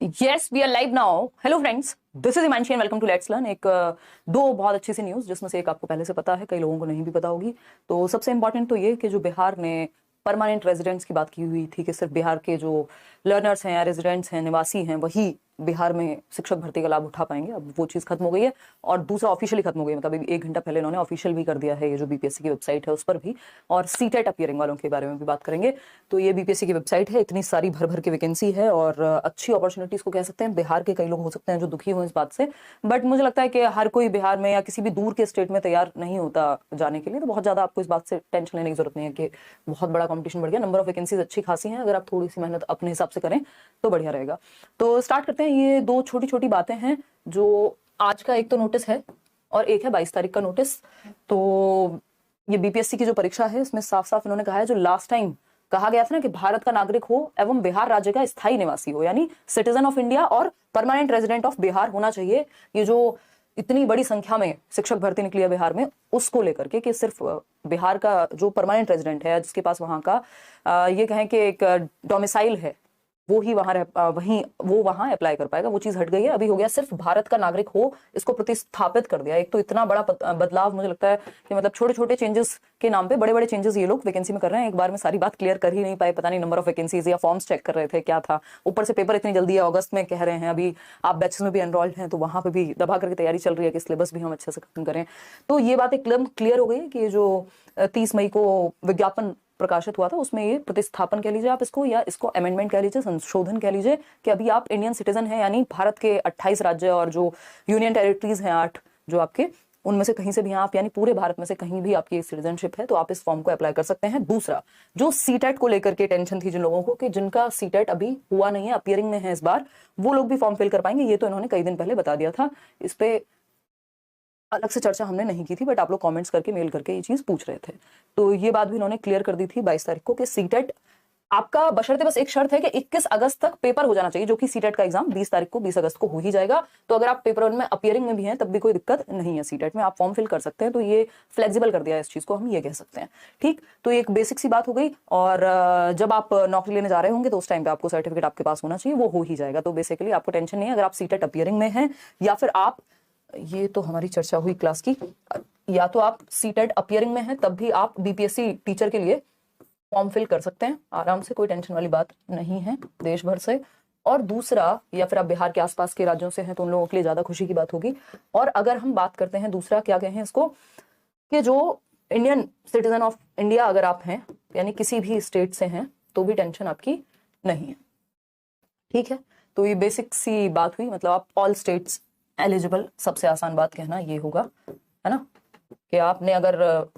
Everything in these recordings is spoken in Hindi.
Yes we are live now. Hello friends, this is Himanshi and welcome to let's learn. दो बहुत अच्छी सी न्यूज़, जिसमें से एक आपको पहले से पता है, कई लोगों को नहीं भी पता होगी। तो सबसे इंपॉर्टेंट तो ये कि जो बिहार ने परमानेंट रेजिडेंट्स की बात की हुई थी कि सिर्फ बिहार के जो लर्नर्स हैं या रेजिडेंट्स हैं, निवासी हैं, वही बिहार में शिक्षक भर्ती का लाभ उठा पाएंगे। अब वो चीज़ खत्म हो गई है और दूसरा ऑफिशियली खत्म हो गई है। मतलब एक घंटा पहले इन्होंने ऑफिशियल भी कर दिया है, ये जो बीपीएससी की वेबसाइट है उस पर भी। और सीटेट अपियरिंग वालों के बारे में भी बात करेंगे। तो ये बीपीएससी की वेबसाइट है, इतनी सारी भर भर की वैकेंसी है और अच्छी अपॉर्चुनिटीज को कह सकते हैं। बिहार के कई लोग हो सकते हैं जो दुखी हो इस बात से, बट मुझे लगता है कि हर कोई बिहार में या किसी भी दूर के स्टेट में तैयार नहीं होता जाने के लिए। तो बहुत ज्यादा आपको इस बात से टेंशन लेने की जरूरत नहीं है कि बहुत बड़ा कंपटीशन बढ़ गया। नंबर ऑफ वैकेंसीज अच्छी खासी हैं, अगर आप थोड़ी सी मेहनत अपने हिसाब से करें तो बढ़िया रहेगा। तो स्टार्ट करते हैं। ये दो छोटी छोटी बातें हैं जो आज का एक तो नोटिस है और एक है 22 तारीख का नोटिस। तो ये बीपीएससी की जो परीक्षा है इसमें साफ साफ इन्होंने कहा है, जो लास्ट टाइम कहा गया था ना कि भारत का नागरिक हो एवं बिहार राज्य का स्थायी निवासी हो, यानी सिटीजन ऑफ इंडिया और परमानेंट रेजिडेंट ऑफ बिहार होना चाहिए। ये जो इतनी बड़ी संख्या में शिक्षक भर्ती निकली है बिहार में, उसको लेकर के कि सिर्फ बिहार का जो परमानेंट रेजिडेंट है, जिसके पास वहां का ये कहें कि एक डोमिसाइल है, वो ही वहां अप्लाई कर पाएगा। वो चीज हट गई है, अभी हो गया सिर्फ भारत का नागरिक हो, इसको प्रतिस्थापित कर दिया। एक तो इतना बड़ा बदलाव, मुझे लगता है कि मतलब छोटे छोटे चेंजेस के नाम पे बड़े बड़े चेंजेस ये लोग वैकेंसी में कर रहे हैं। एक बार में सारी बात क्लियर कर ही नहीं पाए, पता नहीं नंबर ऑफ वैकेंसीज या फॉर्म्स चेक कर रहे थे क्या था। ऊपर से पेपर इतनी जल्दी है, अगस्त में कह रहे हैं। अभी आप बैचेस में भी एनरोल्ड हैं तो वहां पे भी दबा करके तैयारी चल रही है कि सिलेबस भी हम अच्छे से खत्म करें। तो ये बात एकदम क्लियर हो गई है कि जो 30 मई को विज्ञापन प्रकाशित हुआ था उसमें ये प्रतिस्थापन कह लीजिए आप इसको, या इसको अमेंडमेंट कह लीजिए, संशोधन कह लीजिए, कि अभी आप इंडियन सिटीजन हैं, यानी भारत के 28 राज्य और जो यूनियन टेरिटरीज हैं 8 जो आपके, उनमें से कहीं से भी आप, यानी पूरे भारत में से कहीं भी आपकी सिटीजनशिप है तो आप इस फॉर्म को अप्लाई कर सकते हैं। दूसरा, जो सीटेट को लेकर के टेंशन थी जिन लोगों को कि जिनका सीटेट अभी हुआ नहीं है, अपियरिंग में है इस बार, वो लोग भी फॉर्म फिल कर पाएंगे। ये तो इन्होंने कई दिन पहले बता दिया था, इस पे अलग से चर्चा हमने नहीं की थी, बट आप लोग कमेंट्स करके, मेल करके ये चीज पूछ रहे थे। तो ये बात भी इन्होंने क्लियर कर दी थी 22 तारीख को कि सीटेट आपका, बशर्ते बस एक शर्त है कि 21 अगस्त तक पेपर हो जाना चाहिए, जो कि सीटेट का एग्जाम 20 तारीख को 20 अगस्त को हो ही जाएगा। तो अगर आप पेपर 1 में अपियरिंग में भी हैं तब भी कोई दिक्कत नहीं है, सीटेट में आप फॉर्म फिल कर सकते हैं। तो ये फ्लेक्सिबल कर दिया है इस चीज को, हम ये कह सकते हैं। ठीक, तो एक बेसिक सी बात हो गई। और जब आप नौकरी लेने जा रहे होंगे तो उस टाइम पे आपको सर्टिफिकेट आपके पास होना चाहिए, वो हो ही जाएगा। तो बेसिकली आपको टेंशन नहीं है अगर आप सीटेट अपियरिंग में हैं, या फिर आप, ये तो हमारी चर्चा हुई क्लास की, या तो आप सीटेट अपियरिंग में हैं तब भी आप बीपीएससी टीचर के लिए फॉर्म फिल कर सकते हैं आराम से, कोई टेंशन वाली बात नहीं है देश भर से। और दूसरा, या फिर आप बिहार के आसपास के राज्यों से हैं तो उन लोगों के लिए ज्यादा खुशी की बात होगी। और अगर हम बात करते हैं दूसरा, क्या कहें इसको, कि जो इंडियन सिटीजन ऑफ इंडिया अगर आप हैं, यानी किसी भी स्टेट से हैं, तो भी टेंशन आपकी नहीं है। ठीक है, तो ये बेसिक सी बात हुई। मतलब आप ऑल स्टेट्स एलिजिबल, सबसे आसान बात कहना ये होगा, है ना, कि आपने अगर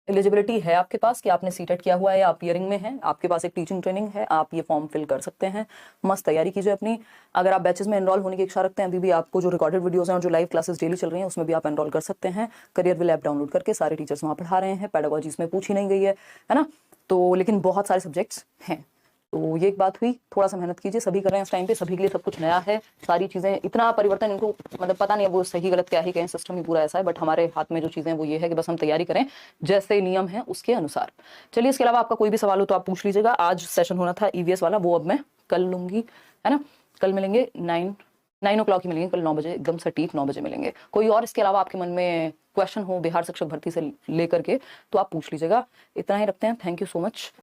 एलिजिबिलिटी है आपके पास, कि आपने सीटेट किया हुआ है या अपियरिंग में है, आपके पास एक टीचिंग ट्रेनिंग है, आप ये फॉर्म फिल कर सकते हैं। मस्त तैयारी कीजिए अपनी। अगर आप बैचेस में एनरोल होने की इच्छा रखते हैं, अभी भी आपको जो रिकॉर्डेड वीडियोस हैं और जो लाइव क्लासेस डेली चल रही हैं उसमें भी आप एनरोल कर सकते हैं। करियर विल ऐप डाउनलोड करके सारे टीचर्स वहाँ पढ़ा रहे हैं। पेडागोजी इसमें पूछी नहीं गई है ना, तो लेकिन बहुत सारे सब्जेक्ट्स हैं। तो ये एक बात हुई, थोड़ा सा मेहनत कीजिए, सभी कर रहे हैं इस टाइम पे, सभी के लिए सब कुछ नया है, सारी चीजें, इतना परिवर्तन इनको मतलब पता नहीं है वो सही गलत क्या ही कहें, सिस्टम ही पूरा ऐसा है। बट हमारे हाथ में जो चीजें वो ये है कि बस हम तैयारी करें जैसे नियम है उसके अनुसार। चलिए, इसके अलावा आपका कोई भी सवाल हो तो आप पूछ लीजिएगा। आज सेशन होना था ईवीएस वाला, वो अब मैं कल लूंगी, है ना। कल मिलेंगे 9 o'clock ही मिलेंगे, कल 9 बजे, एकदम सटीक 9 बजे मिलेंगे। कोई और इसके अलावा आपके मन में क्वेश्चन हो बिहार शिक्षक भर्ती से लेकर के तो आप पूछ लीजिएगा। इतना ही रखते हैं, थैंक यू सो मच।